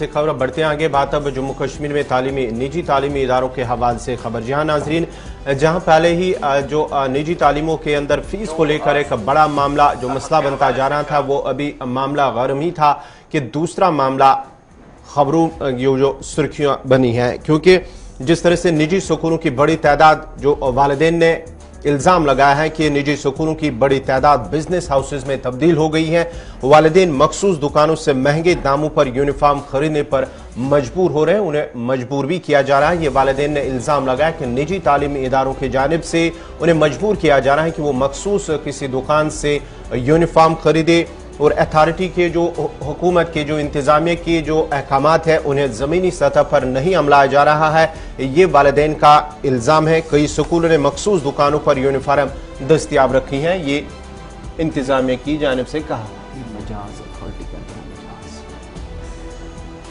से खबर बढ़ते हैं आगे। बात अब जम्मू कश्मीर में निजी तालीमी इदारों के हवाले से खबर। जहां नाजरीन, जहां पहले ही जो निजी तालीमों के अंदर फीस को लेकर एक बड़ा मामला जो मसला बनता जा रहा था, वो अभी मामला गर्म ही था कि दूसरा मामला खबरों जो सुर्खियां बनी हैं, क्योंकि जिस तरह से निजी स्कूलों की बड़ी तादाद, जो वालिदैन ने इल्ज़ाम लगाया है कि निजी स्कूलों की बड़ी तादाद बिजनेस हाउसेज में तब्दील हो गई है। वालिदैन मखसूस दुकानों से महंगे दामों पर यूनिफॉर्म खरीदने पर मजबूर हो रहे हैं, उन्हें मजबूर भी किया जा रहा है। ये वालिदैन ने इल्ज़ाम लगाया कि निजी तालीमी इदारों की जानिब से उन्हें मजबूर किया जा रहा है कि वो मखसूस किसी दुकान से यूनिफॉर्म खरीदे, और अथॉरिटी के जो हुकूमत के जो इंतजामिया के जो अहकामात है उन्हें ज़मीनी सतह पर नहीं अमलाया जा रहा है। ये वालिदैन का इल्ज़ाम है। कई स्कूलों ने मखसूस दुकानों पर यूनिफॉर्म दस्तियाब रखी हैं, ये इंतजामिया की जानिब से कहा।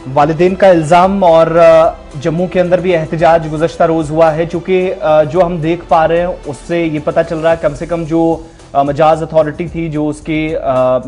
वालिदैन का इल्ज़ाम और जम्मू के अंदर भी एहतजाज गुज़श्ता रोज़ हुआ है, चूँकि जो हम देख पा रहे हैं उससे ये पता चल रहा है कम से कम जो मजाज अथॉरिटी थी, जो उसकी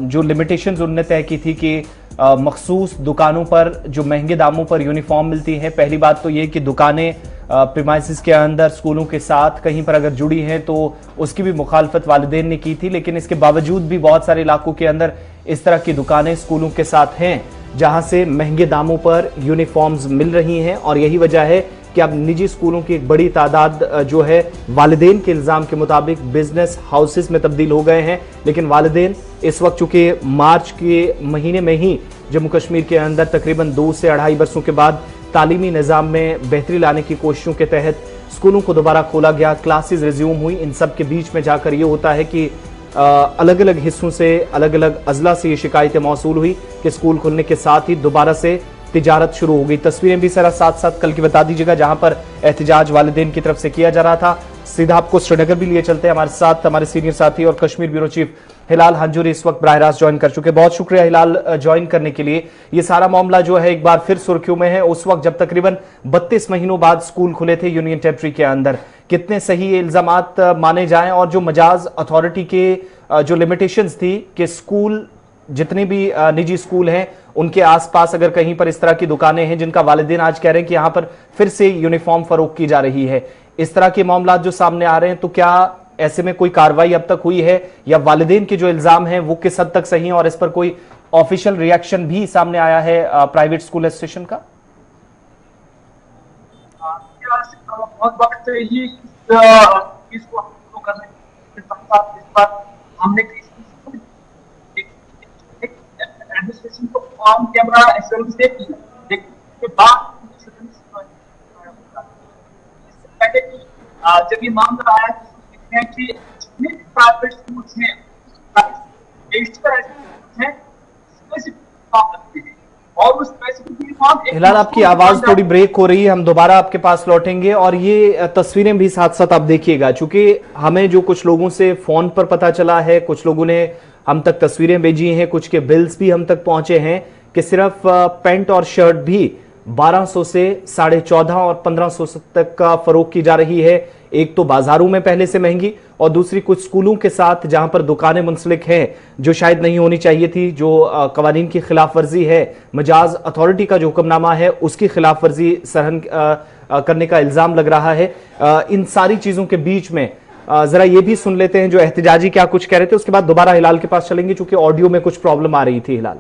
जो लिमिटेशंस उन्होंने तय की थी कि मखसूस दुकानों पर जो महंगे दामों पर यूनिफॉर्म मिलती है। पहली बात तो ये कि दुकानें प्रीमाइसिस के अंदर स्कूलों के साथ कहीं पर अगर जुड़ी हैं तो उसकी भी मुखालफत वालिदैन ने की थी, लेकिन इसके बावजूद भी बहुत सारे इलाकों के अंदर इस तरह की दुकानें स्कूलों के साथ हैं जहां से महंगे दामों पर यूनिफॉर्म्स मिल रही हैं। और यही वजह है कि अब निजी स्कूलों की एक बड़ी तादाद जो है वालिदैन के इल्ज़ाम के मुताबिक बिजनेस हाउसेस में तब्दील हो गए हैं। लेकिन वालिदैन इस वक्त चूंकि मार्च के महीने में ही जम्मू कश्मीर के अंदर तकरीबन 2 से 2.5 बरसों के बाद तालीमी निज़ाम में बेहतरी लाने की कोशिशों के तहत स्कूलों को दोबारा खोला गया, क्लासेस रिज्यूम हुई। इन सब के बीच में जाकर ये होता है कि अलग अलग हिस्सों से, अलग अलग अजला से ये शिकायतें मौसूल हुई कि स्कूल खुलने के साथ ही दोबारा से तिजारत शुरू हो गई। तस्वीरें भी सारा साथ साथ कल की बता दीजिएगा जहां पर एहतजाज वालिदैन की तरफ से किया जा रहा था। सीधा आपको श्रीनगर भी लिए चलते हैं, हमारे साथ हमारे सीनियर साथी और कश्मीर ब्यूरो चीफ हिलाल हंजूरी इस वक्त बराह रास्त ज्वाइन कर चुके। बहुत शुक्रिया हिलाल ज्वाइन करने के लिए। ये सारा मामला जो है एक बार फिर सुर्खियों में है। उस वक्त जब तकरीबन 32 महीनों बाद स्कूल खुले थे यूनियन टेरिटरी के अंदर, कितने सही ये इल्जामात माने जाएं, और जो मजाज अथॉरिटी के जो लिमिटेशंस थी कि स्कूल जितने भी निजी स्कूल हैं उनके आसपास अगर कहीं पर इस तरह की दुकानें हैं जिनका वालिदैन आज कह रहे हैं कि यहां पर फिर से यूनिफॉर्म फरोख्त की जा रही है, इस तरह के मामला जो सामने आ रहे हैं, तो क्या ऐसे में कोई कार्रवाई अब तक हुई है, या वालिदैन के जो इल्जाम हैं वो किस हद तक सही हैं और इस पर कोई ऑफिशियल रिएक्शन भी सामने आया है प्राइवेट स्कूल एसोसिएशन का? बहुत वक्त ये इसको करने के साथ इस बार हमने एडमिनिस्ट्रेशन को ऑन कैमरा एश्योरेंस दे दी, लेकिन के बाद पहले जब ये मामला आया है कि जितने प्राइवेट स्कूल्स हैं और उस स्पेसिफिक। हिलाल, आपकी आवाज थोड़ी ब्रेक हो रही है, हम दोबारा आपके पास लौटेंगे। और ये तस्वीरें भी साथ साथ आप देखिएगा, चूंकि हमें जो कुछ लोगों से फोन पर पता चला है, कुछ लोगों ने हम तक तस्वीरें भेजी हैं, कुछ के बिल्स भी हम तक पहुंचे हैं कि सिर्फ पैंट और शर्ट भी 1200 से 14.5 और 1500 तक का फरोख्त की जा रही है। एक तो बाजारों में पहले से महंगी, और दूसरी कुछ स्कूलों के साथ जहां पर दुकानें मुंसलिक हैं जो शायद नहीं होनी चाहिए थी, जो कवानीन की खिलाफ वर्जी है, मजाज अथॉरिटी का जो हुक्मनामा है उसकी खिलाफ वर्जी सरहन करने का इल्जाम लग रहा है। इन सारी चीजों के बीच में जरा ये भी सुन लेते हैं जो एहतजाजी क्या कुछ कह रहे थे, उसके बाद दोबारा हिलाल के पास चलेंगे चूंकि ऑडियो में कुछ प्रॉब्लम आ रही थी। हिलाल,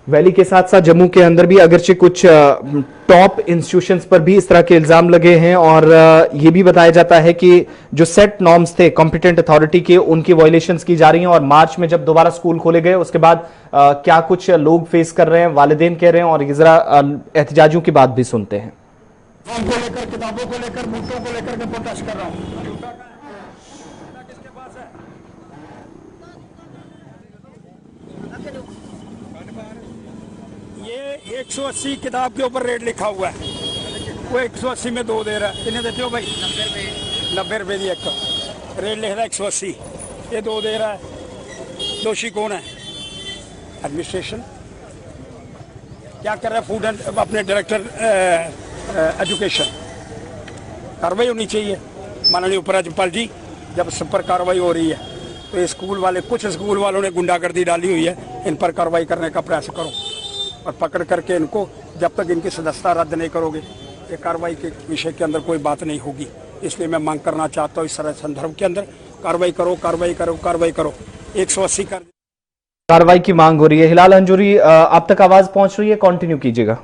वैली के साथ साथ जम्मू के अंदर भी अगरचे कुछ टॉप इंस्टीट्यूशंस पर भी इस तरह के इल्जाम लगे हैं, और ये भी बताया जाता है कि जो सेट नॉर्म्स थे कॉम्पिटेंट अथॉरिटी के, उनकी वायलेशंस की जा रही हैं। और मार्च में जब दोबारा स्कूल खोले गए उसके बाद क्या कुछ लोग फेस कर रहे हैं, वालिदैन कह रहे हैं, और ये जरा एहतजाजियों की बात भी सुनते हैं। को लेकर, किताबों को लेकर, बुकों को लेकर मैं प्रोटेस्ट कर रहा हूं। ये 180 किताब के ऊपर रेट लिखा हुआ है, वो 180 में 2 दे रहा है। कितने देते हो भाई? 90 रुपए दी एक रेट लिख रहा है 180, ये 2 दे रहा है। दोषी कौन है? एडमिनिस्ट्रेशन। क्या कर रहा है? फूड एंड अपने डायरेक्टर एजुकेशन। कार्रवाई होनी चाहिए माननीय उपराज्यपाल जी, जब सब पर कार्रवाई हो रही है तो ये स्कूल वाले, कुछ स्कूल वालों ने गुंडागर्दी डाली हुई है, इन पर कार्रवाई करने का प्रयास करो और पकड़ करके इनको, जब तक इनकी सदस्यता रद्द नहीं करोगे ये कार्रवाई के विषय के अंदर कोई बात नहीं होगी। इसलिए मैं मांग करना चाहता हूँ इस तरह संदर्भ के अंदर कार्रवाई करो, कार्रवाई करो, कार्रवाई करो। 180 कर कार्रवाई की मांग हो रही है। हिलाल हंजूरी, आप तक आवाज पहुंच रही है, कंटिन्यू कीजिएगा।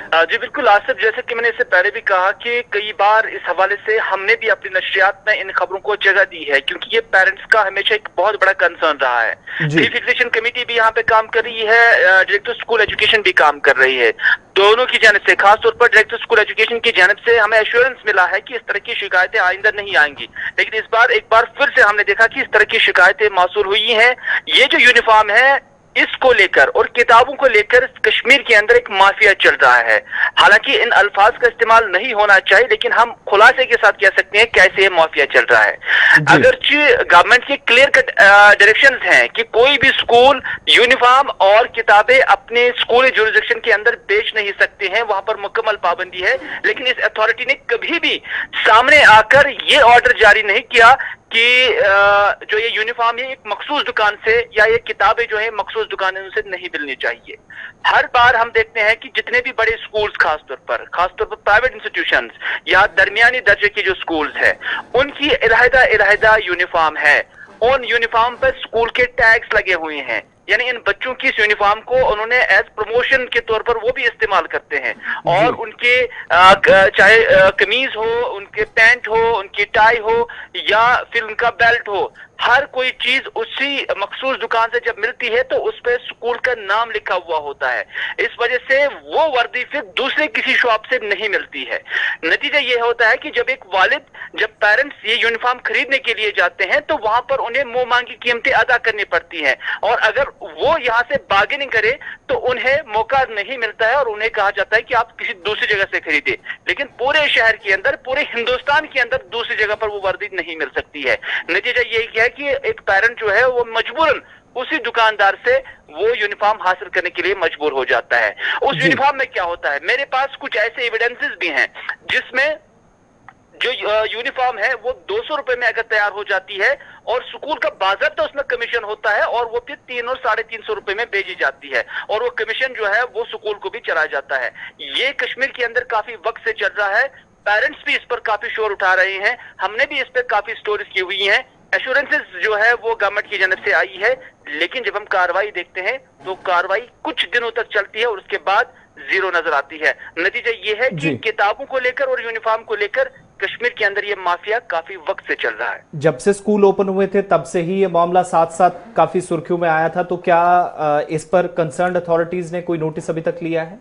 जी बिल्कुल आसिफ, जैसे कि मैंने इससे पहले भी कहा कि कई बार इस हवाले से हमने भी अपनी नशरियात में इन खबरों को जगह दी है, क्योंकि ये पेरेंट्स का हमेशा एक बहुत बड़ा कंसर्न रहा है। फी फिक्सेशन कमेटी भी यहाँ पे काम कर रही है, डायरेक्टर स्कूल एजुकेशन भी काम कर रही है। दोनों की जानिब से, खासतौर पर डायरेक्टर स्कूल एजुकेशन की जानिब से हमें एश्योरेंस मिला है कि इस तरह की शिकायतें आइंदा नहीं आएंगी, लेकिन इस बार एक बार फिर से हमने देखा कि इस तरह की शिकायतें मौसूल हुई हैं। ये जो यूनिफॉर्म है इसको लेकर और किताबों को लेकर कश्मीर के अंदर एक माफिया चल रहा है। हालांकि इन अल्फाज का इस्तेमाल नहीं होना चाहिए, लेकिन हम खुलासे के साथ कह सकते हैं कैसे ये माफिया चल रहा है। अगरचे गवर्नमेंट के क्लियर कट डायरेक्शंस हैं कि कोई भी स्कूल यूनिफॉर्म और किताबें अपने स्कूल जुरिसडिक्शन के अंदर बेच नहीं सकते हैं, वहां पर मुकम्मल पाबंदी है। लेकिन इस अथॉरिटी ने कभी भी सामने आकर ये ऑर्डर जारी नहीं किया कि जो ये यूनिफॉर्म है एक मखसूस दुकान से या ये किताबें जो है मखसूस दुकानों से नहीं मिलनी चाहिए। हर बार हम देखते हैं कि जितने भी बड़े स्कूल्स खासतौर पर प्राइवेट इंस्टीट्यूशंस या दरमियानी दर्जे के जो स्कूल्स है, उनकी इलाहिदा यूनिफॉर्म है। उन यूनिफॉर्म पर स्कूल के टैग्स लगे हुए हैं, यानी इन बच्चों की इस यूनिफॉर्म को उन्होंने एज प्रमोशन के तौर पर वो भी इस्तेमाल करते हैं। और उनके चाहे कमीज हो, उनके पैंट हो, उनकी टाई हो या फिर उनका बेल्ट हो, हर कोई चीज उसी मखसूस दुकान से जब मिलती है तो उस पर स्कूल का नाम लिखा हुआ होता है। इस वजह से वो वर्दी फिर दूसरे किसी शॉप से नहीं मिलती है। नतीजा ये होता है कि जब एक वालिद, जब पेरेंट्स ये यूनिफॉर्म खरीदने के लिए जाते हैं तो वहां पर उन्हें मुंह मांगी कीमतें अदा करनी पड़ती हैं, और अगर वो यहाँ से बार्गेनिंग करे तो उन्हें मौका नहीं मिलता है और उन्हें कहा जाता है कि आप किसी दूसरी जगह से खरीदे। लेकिन पूरे शहर के अंदर, पूरे हिंदुस्तान के अंदर दूसरी जगह पर वो वर्दी नहीं मिल सकती है। नतीजा यही है कि एक पेरेंट जो है वो मजबूरन उसी दुकानदार से वो यूनिफॉर्म हासिल करने के लिए मजबूर हो जाता है। उस यूनिफॉर्म में क्या होता है, मेरे पास कुछ ऐसे एविडेंसेस भी हैं जिसमें जो यूनिफॉर्म है वो 200 रुपए में अगर तैयार हो जाती है और स्कूल का बाज़ाब्ता उसमें कमीशन होता है और वो फिर 300 और 350 रुपए में बेची जाती है, और वो कमीशन जो है वो स्कूल को भी चलाया जाता है। ये कश्मीर के अंदर काफी वक्त से चल रहा है। पेरेंट्स भी इस पर काफी शोर उठा रहे हैं, हमने भी इस पर काफी स्टोरीज की हुई हैं। एश्योरेंसेस जो है वो गवर्नमेंट की जानब से आई है, लेकिन जब हम कार्रवाई देखते हैं तो कार्रवाई कुछ दिनों तक चलती है और उसके बाद जीरो नजर आती है। नतीजा ये है कि किताबों को लेकर और यूनिफॉर्म को लेकर कश्मीर के अंदर ये माफिया काफी वक्त से चल रहा है। जब से स्कूल ओपन हुए थे तब से ही ये मामला साथ साथ काफी सुर्खियों में आया था, तो क्या इस पर कंसर्न्ड अथॉरिटीज ने कोई नोटिस अभी तक लिया है?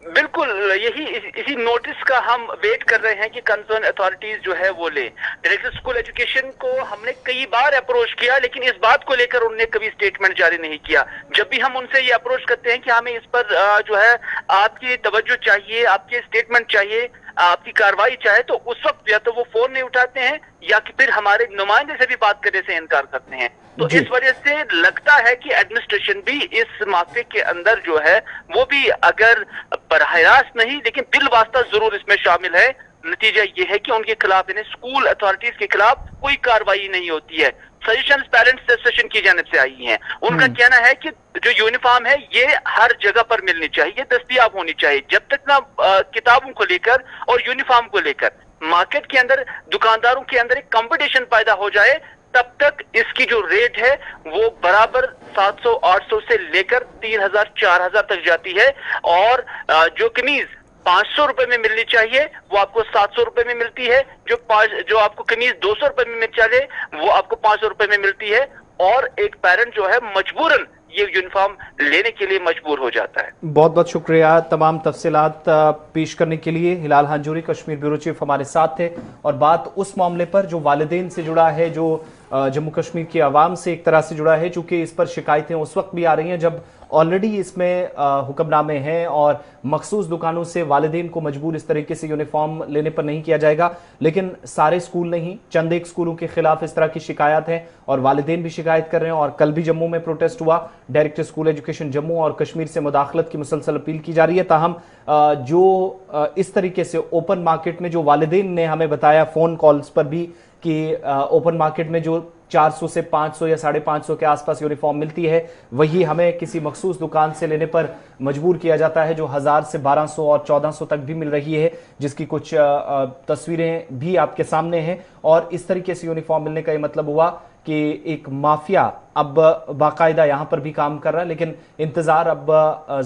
बिल्कुल, इसी नोटिस का हम वेट कर रहे हैं कि कंसर्न अथॉरिटीज जो है वो ले। डायरेक्टर स्कूल एजुकेशन को हमने कई बार अप्रोच किया, लेकिन इस बात को लेकर उन्होंने कभी स्टेटमेंट जारी नहीं किया। जब भी हम उनसे ये अप्रोच करते हैं कि हमें इस पर जो है आपकी तवज्जो चाहिए, आपके स्टेटमेंट चाहिए, आपकी कार्रवाई चाहे, तो उस वक्त या तो वो फोन नहीं उठाते हैं या कि फिर हमारे नुमाइंदे से भी बात करने से इनकार करते हैं। तो इस वजह से लगता है कि एडमिनिस्ट्रेशन भी इस माफिया के अंदर जो है वो भी अगर बराह रास्त नहीं लेकिन बिल वास्ता जरूर इसमें शामिल है। नतीजा ये है कि उनके खिलाफ, यानी स्कूल अथॉरिटीज के खिलाफ कोई कार्रवाई नहीं होती है। सजेशंस पेरेंट्स एसोसिएशन की जानिब से आई हैं। उनका कहना है कि जो यूनिफॉर्म है ये हर जगह पर मिलनी चाहिए, दस्तयाब होनी चाहिए। जब तक ना किताबों को लेकर और यूनिफॉर्म को लेकर मार्केट के अंदर, दुकानदारों के अंदर एक कंपटीशन पैदा हो जाए, तब तक इसकी जो रेट है वो बराबर 700-800 से लेकर 3000 4000 तक जाती है। और जो कमीज 500 रुपए में मिलनी चाहिए वो आपको 700 रुपए में मिलती है। जो आपको कमीज 200 रुपए में मिल चाहिए वो आपको 500 रुपए में मिलती है। और एक पेरेंट जो है मजबूरन ये यूनिफॉर्म लेने के लिए मजबूर हो जाता है। बहुत बहुत शुक्रिया तमाम तफसीलात पेश करने के लिए। हिलाल हंजूरी, कश्मीर ब्यूरो चीफ, हमारे साथ थे और बात उस मामले पर जो वालिदैन से जुड़ा है, जो जम्मू कश्मीर की आवाम से एक तरह से जुड़ा है, चूंकि इस पर शिकायतें उस वक्त भी आ रही हैं जब ऑलरेडी इसमें हुक्मनामे हैं और मखसूस दुकानों से वालिदैन को मजबूर इस तरीके से यूनिफॉर्म लेने पर नहीं किया जाएगा। लेकिन सारे स्कूल नहीं, चंद एक स्कूलों के खिलाफ इस तरह की शिकायत है और वालिदैन भी शिकायत कर रहे हैं। और कल भी जम्मू में प्रोटेस्ट हुआ, डायरेक्टर स्कूल एजुकेशन जम्मू और कश्मीर से मुदाखलत की मुसलसल अपील की जा रही है। ताहम जो इस तरीके से ओपन मार्केट में, जो वालिदैन ने हमें बताया फोन कॉल्स पर भी कि ओपन मार्केट में जो 400 से 500 या 550 के आसपास यूनिफॉर्म मिलती है, वही हमें किसी मखसूस दुकान से लेने पर मजबूर किया जाता है जो 1000 से 1200 और 1400 तक भी मिल रही है, जिसकी कुछ तस्वीरें भी आपके सामने हैं। और इस तरीके से यूनिफॉर्म मिलने का ये मतलब हुआ कि एक माफिया अब बाकायदा यहां पर भी काम कर रहा है। लेकिन इंतजार अब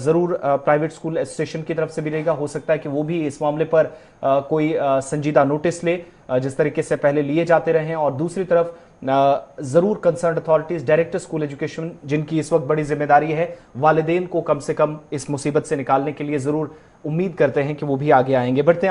जरूर प्राइवेट स्कूल एसोसिएशन की तरफ से भी रहेगा। हो सकता है कि वो भी इस मामले पर कोई संजीदा नोटिस ले, जिस तरीके से पहले लिए जाते रहे। और दूसरी तरफ जरूर concern authorities, director school education, जिनकी इस वक्त बड़ी जिम्मेदारी है, वालिदैन को कम से कम इस मुसीबत से निकालने के लिए जरूर उम्मीद करते हैं कि वो भी आगे आएंगे। बढ़ते